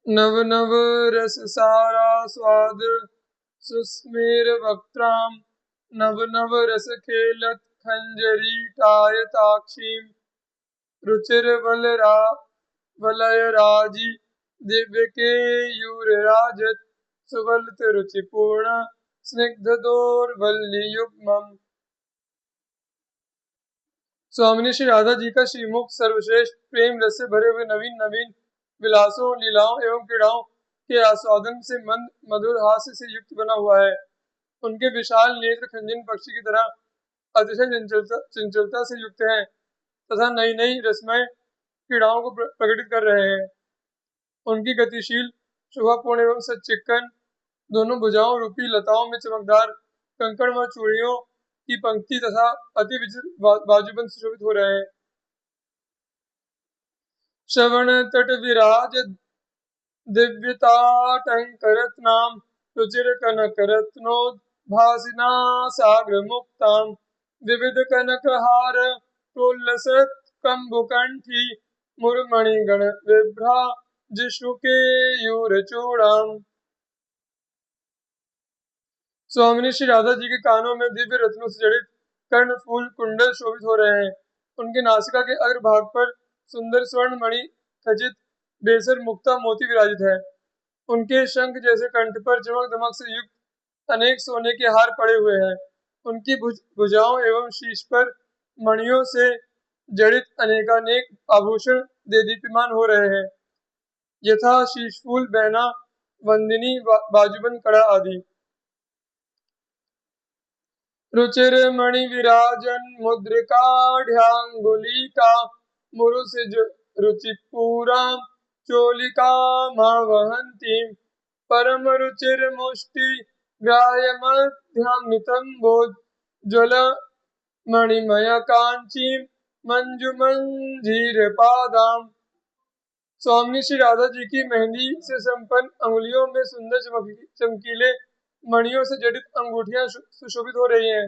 नव नव रस सारा स्वाद सुस्मेर वक्त्राम नव नव रस खेलत खंजरी टायताक्षीम रुचिर वलय राजी दिव्य के यूर राजत सुवलित रुचिपूर्ण स्निग्ध दोर्वल्ली युग्मम। स्वामिनी श्री राधा जी का श्रीमुख सर्वश्रेष्ठ प्रेम रस से भरे हुए नवीन नवीन विलासों, लीलाओं एवं क्रीड़ाओं के आस्वादन से मंद मधुर हास्य से युक्त बना हुआ है। उनके विशाल नेत्र खंजन पक्षी की तरह अतिशय चंचलता से युक्त हैं तथा नई नई रसमय क्रीड़ाओं को प्रकटित कर रहे हैं। उनकी गतिशील, शोभापूर्ण एवं सच्चिक्कन दोनों भुजाओं रूपी लताओं में चमकदार कंकड़ व चूड़ियों की पंक्ति तथा अति विचित्र बाजूबंद सुशोभित हो रहे हैं। श्रवण तट विराज दिव्यताटंकरत नाम रुचिर कनक रत्नोद्भासिना साग्र मुक्ताम विविध कनक हार प्रोल्लसत कंभुकंठी मुरमणि गण विभ्रा जिष्णु के यूर चूड़ाम। स्वामिनी श्री राधा जी के कानों में दिव्य रत्नों से जड़ित कर्ण फूल कुंडल शोभित हो रहे हैं। उनके नासिका के अग्रभाग पर सुंदर स्वर्ण मणि खचित बेसर मुक्ता मोती विराजित है। उनके शंख जैसे कंठ पर चमक दमक से युक्त अनेक सोने के हार पड़े हुए हैं। उनकी भुजाओं एवं शीश पर मणियों से जड़ित अनेकानेक आभूषण देदीप्यमान हो रहे हैं, यथा शीशफूल, बैना, वंदिनी, बाजूबंद कड़ा आदि। रुचिर मणि विराजन मुद्रिकाढ़्यांगुलिका मुरुसिज रुचिपूरा चोलिका वहंती परम रुचिर मुष्टि ग्राह्य मध्याम नितंबोध ज्वल मणिमय कांची मंजु मंजीर पादाम। स्वामी श्री राधा जी की मेहंदी से संपन्न अंगुलियों में सुंदर चमकीले मणियों से जड़ित अंगूठियां सुशोभित हो रही हैं।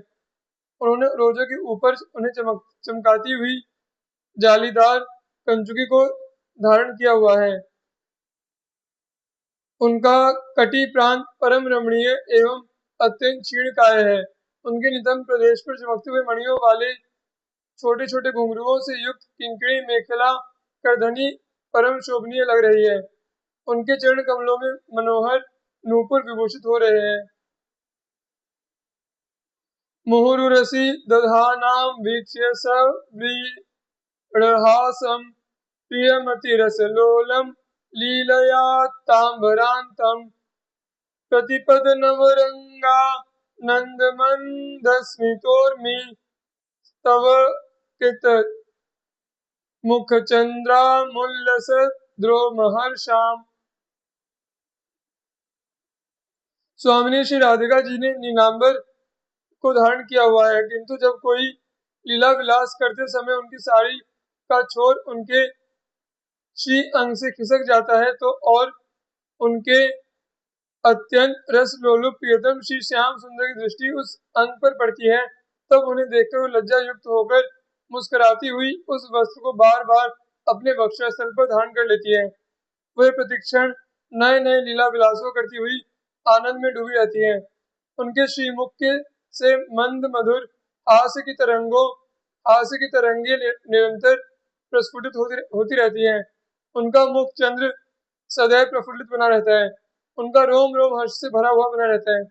उन्होंने रोजों के ऊपर उन्हें चमकाती हुई जालीदार कंचुकी को धारण किया हुआ है। उनका कटी प्रांत परम रमणीय एवं अत्यंत क्षीणकाय है। उनके नितंब प्रदेश पर चमकते हुए मणियों वाले छोटे छोटे घुंघरुओं से युक्त किंकणी मेखला करधनी परम शोभनीय लग रही है। उनके चरण कमलों में मनोहर नूपुर विभूषित हो रहे हैं। मुहुरुरसी दधानाम वीक्ष्य सव्रीडहासम प्रियमतिरसलोलम लीलया तांबरांतम प्रतिपद नवरंगा नंदमंदस्मितोर्मि तव कृत मुख चंद्रामुल्लस द्रोमहर्षाम। स्वामिनी श्री राधिका जी ने नीलांबर को धारण किया हुआ है, किंतु जब कोई लीला विलास करते समय उनकी साड़ी का छोर उनके श्री अंग से खिसक जाता है तो और उनके अत्यंत रस लोलुप प्रियतम श्री श्याम सुंदर की दृष्टि उस अंग पर पड़ती है, तब उन्हें देखकर वो लज्जा युक्त होकर मुस्कुराती हुई उस वस्त्र को बार बार अपने वक्षस्थल पर धारण कर लेती है। वह प्रतिक्षण नए नए लीला विलासों करती हुई आनंद में डूबी रहती है। उनके श्रीमुख के से मंद मधुर हास्य की तरंगे निरंतर प्रस्फुटित होती रहती हैं। उनका मुख चंद्र सदैव प्रफुल्लित बना रहता है। उनका रोम रोम हर्ष से भरा हुआ बना रहता है।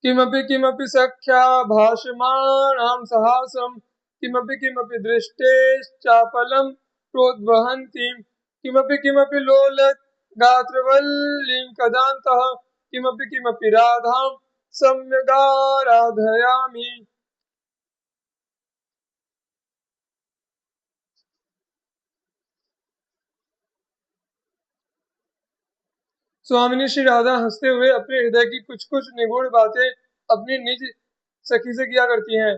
किमपि किमपि सख्या भाषमाणां सहासं किमपि किमपि दृष्टेश्चापलं प्रोद्वहन्तीं किमपि किमपि लोलत् गात्रवल्लीं कदान्तः किमपि किमपि राधां सम्यगाराधयामि। स्वामिनी श्री राधा हंसते हुए अपने हृदय की कुछ कुछ निगूढ़ बातें अपनी निज सखी से किया करती हैं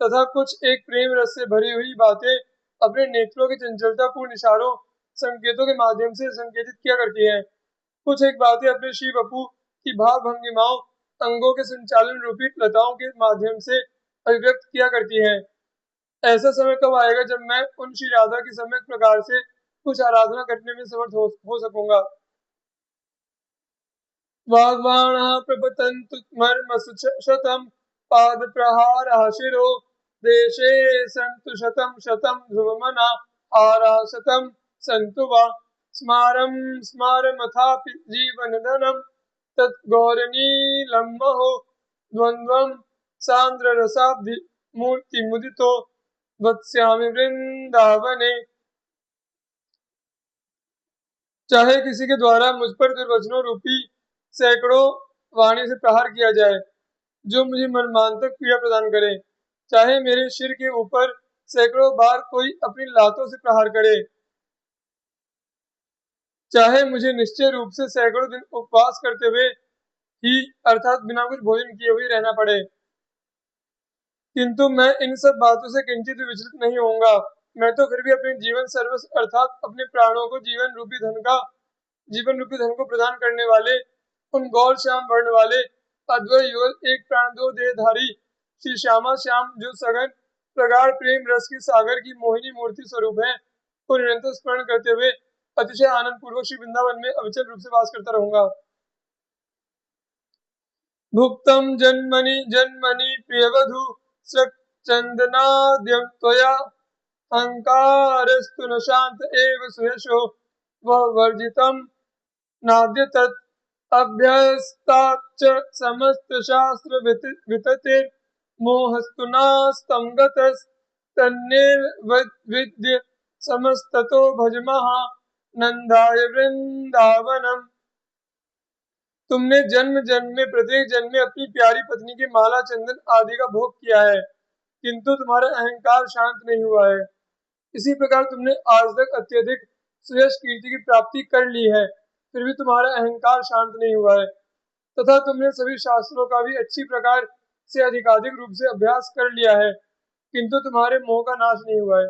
तथा कुछ एक प्रेम रस से भरी हुई बातें अपने नेत्रों की चंचलतापूर्ण इशारों संकेतों के माध्यम से संकेतित किया करती हैं। कुछ एक बातें अपने श्री बपू की भाव भंगिमाओं अंगों के संचालन रूपी लताओं के माध्यम से अभिव्यक्त किया करती हैं। ऐसा समय कब आएगा जब मैं उन श्री राधा की सम्यक प्रकार से कुछ आराधना करने में समर्थ हो सकूंगा। वाग्बाणः प्रपतन्तु मर्मशतं पादप्रहारः शिरो देशे सन्तु शतं शतं ध्रुवमना हाराः शतं सन्तु वा स्मारं स्मारमथापि जीवनधनं तत् गौरनीलं महो द्वन्द्वं सान्द्ररसाब्धि मूर्तिमुदितो वत्स्यामि वृंदावने। चाहे किसी के द्वारा मुझ पर दुर्वचनों रूपी सैकड़ों वाणी से प्रहार किया जाए जो मुझे मर्मांतक पीड़ा प्रदान करे, चाहे मेरे सिर के ऊपर सैकड़ों बार कोई अपनी लातों से प्रहार करे, चाहे मुझे निश्चय रूप से सैकड़ों दिन उपवास करते हुए ही अर्थात बिना कुछ भोजन किए हुए रहना पड़े, किंतु मैं इन सब बातों से किंचित भी विचलित नहीं होऊंगा। मैं तो फिर भी अपने जीवन सर्वस्व अर्थात अपने प्राणों को जीवन रूपी धन को प्रदान करने वाले उन गौर श्याम वर्ण वाले अद्वैत युगल एक प्राण दो देहधारी श्री श्यामा श्याम जो सघन प्रगाढ़ प्रेम रस की सागर की मोहिनी मूर्ति स्वरूप है को निरंतर स्मरण करते हुए अतिशय आनंद पूर्वक श्री वृंदावन में अविचल रूप से वास करता रहूंगा। भुक्तम जन्मनि जन्मनि प्रियवधु चंदनाद्यं त्वया अहंकारस्तु न शांत एव सुयशो वह वर्जितम नाद्य तत् अभ्यस्ताच्च समस्त शास्त्र वितते मोहस्तु नास्तं गतस् तन्निर्विद्य समस्ततो भजमः नंदाय वृंदावनम। तुमने जन्म जन्म में प्रत्येक जन्म में अपनी प्यारी पत्नी की माला चंदन आदि का भोग किया है, किंतु तुम्हारा अहंकार शांत नहीं हुआ है। इसी प्रकार तुमने आज तक अत्यधिक सुयश कीर्ति की प्राप्ति कर ली है, फिर भी तुम्हारा अहंकार शांत नहीं हुआ है, तथा तुमने सभी शास्त्रों का भी अच्छी प्रकार से अधिकाधिक रूप से अभ्यास कर लिया है, किंतु तुम्हारे मोह का नाश नहीं हुआ है।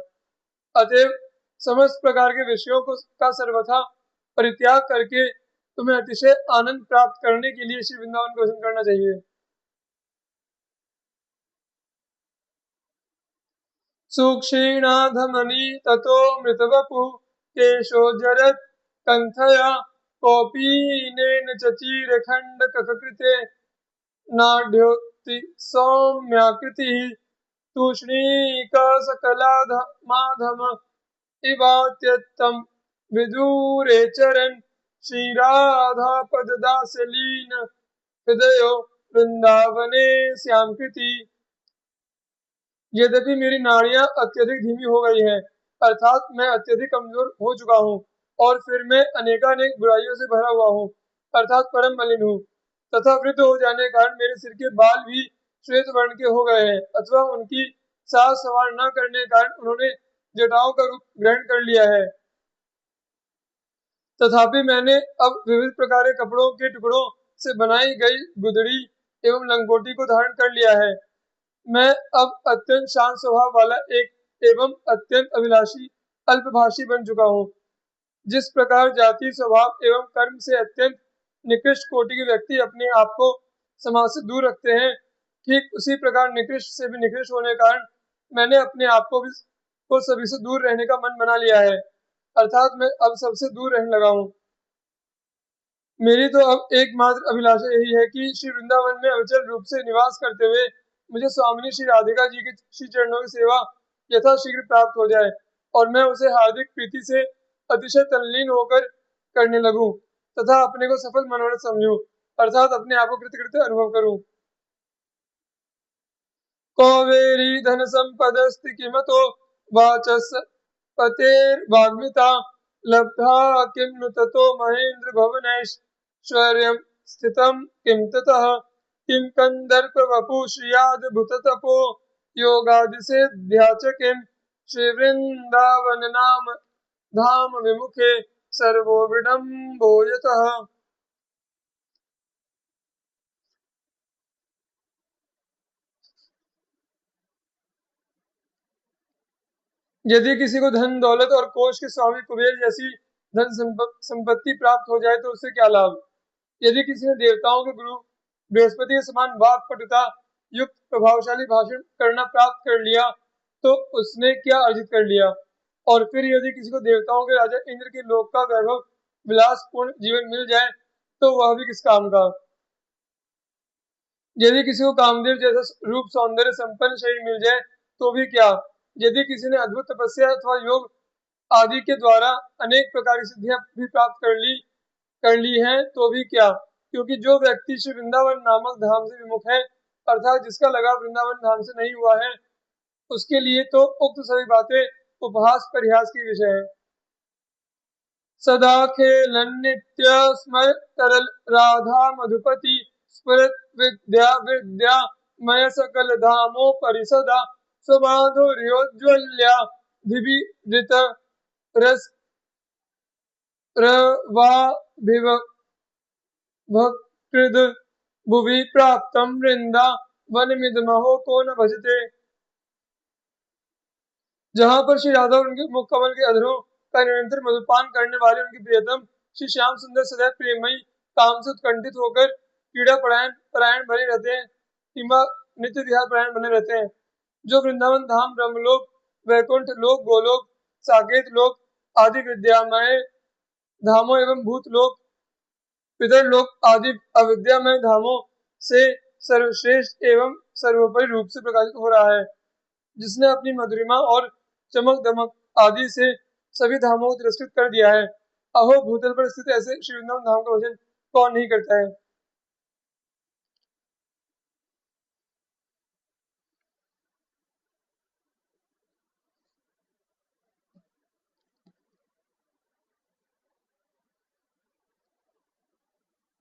अतएव समस्त प्रकार के विषयों का सर्वथा परित्याग करके तुम्हें अतिशय आनंद प्राप्त करने के लिए श्री वृंदावन को दर्शन करना चाहिए। सूक्षीणाधमनी ततो मृतवपु केशोज्जरत् कंथया कौपीनेन चचीर खंड ककृते नाढ्योक्ति सौम्याकृतिः तूष्णीका सकलाधमाधम इवात्यत्तम विदूरेचरन् श्रीराधापददासलीन हृदयो वृंदावने श्यामकृति। यद्यपि मेरी नाड़ियां अत्यधिक धीमी हो गई हैं, अर्थात मैं अत्यधिक कमजोर हो चुका हूँ और फिर मैं अनेकानेक बुराइयों से भरा हुआ हूँ, अर्थात परम मलिन हूँ, तथा वृद्ध हो जाने के कारण मेरे सिर के बाल भी श्वेत वर्ण के हो गए हैं, अथवा उनकी साज सवार न करने के कारण उन्होंने जटाओं का रूप ग्रहण कर लिया है। तथापि मैंने अब विविध प्रकार के कपड़ों के टुकड़ों से बनाई गई गुदड़ी एवं लंगोटी को धारण कर लिया है। मैं अब अत्यंत शांत स्वभाव वाला एक एवं अत्यंत अभिलाषी अल्पभाषी बन चुका हूँ। जिस प्रकार जाति स्वभाव एवं कर्म से अत्यंत निकृष्ट कोटि के व्यक्ति अपने आप को समाज से दूर रखते हैं, ठीक उसी प्रकार निकृष्ट से भी निकृष्ट होने के कारण मैंने अपने आप को सभी से दूर रहने का मन बना लिया है, अर्थात मैं अब सबसे दूर रहने लगा हूँ। मेरी तो अब एकमात्र अभिलाषा यही है कि श्री वृंदावन में अविचल रूप से निवास करते हुए मुझे स्वामिनी श्री राधिका जी के श्री चरणों की सेवा यथाशीघ्र प्राप्त हो जाए और मैं उसे हार्दिक प्रीति से अतिशय तल्लीन होकर करने लगूं तथा अपने को सफल मनोरथ समझूं, अर्थात अपने आप को कृतकृत्य अनुभव करूं। कौवेरी धन संपदस्ति किमतो वाचस्पतेर्वाग्मिता लब्धा किं नु ततो महेन्द्र भवनैश्वर्यं स्थितं किं ततः किं कंदर्प वपु श्रियाद्भुततपो योगादिसेध्या च किं श्रीवृन्दावन नाम धाम विमुखे सर्वो विडम्बो यतः। यदि किसी को धन दौलत और कोष के स्वामी कुबेर जैसी धन संपत्ति प्राप्त हो जाए तो उससे क्या लाभ। यदि किसी ने देवताओं के गुरु बृहस्पति के समान वाक पटुता युक्त प्रभावशाली भाषण करना प्राप्त कर लिया तो उसने क्या अर्जित कर लिया। और फिर यदि किसी को देवताओं के राजा इंद्र के लोक का वैभव विलासपूर्ण जीवन मिल जाए तो वह भी किस काम का। यदि किसी को कामदेव जैसा रूप सौंदर्य संपन्न शरीर मिल जाए तो भी क्या। यदि किसी ने अद्भुत तपस्या अथवा योग आदि के द्वारा अनेक प्रकार की सिद्धियां भी प्राप्त कर ली हैं तो भी क्या, क्योंकि जो व्यक्ति श्री वृंदावन नामक धाम से विमुख है अर्थात जिसका लगाव वृंदावन धाम से नहीं हुआ है उसके लिए तो उक्त सभी बातें उपहास परिहास की विषय है। सदा खेलन नित्य स्मर तरल राधा मधुपति स्फुरत विद्या विद्या मय सकल धामो परिसदा स्वमाधुर्योज्वल्या दिविवृत रस प्रवाभिभकृद भुवि प्राप्तम वृंदावनमिदमहो को न भजते। जहाँ पर श्री राधा और उनके मुख कमल के अधरों का निरंतर मधुपान करने वाले उनके प्रियतम श्री श्याम सुंदर सदैव प्रेमयी काम से उत्कंठित होकर क्रीड़ा परायण बने रहते हैं किंवा नित्य विहार परायण बने रहते हैं। जो वृंदावन धाम ब्रह्मलोक वैकुंठ लोक गोलोक साकेत लोक आदि विद्यामय धामों एवं भूत लोक पितर लोक आदि अविद्यामय धामों से सर्वश्रेष्ठ एवं सर्वोपरि रूप से प्रकाशित हो रहा है, जिसने अपनी मधुरिमा और चमक दमक आदि से सभी धामों को तिरस्कृत कर दिया है। अहो भूतल पर स्थित ऐसे श्री वृंदावन धाम का भजन कौन नहीं करता है।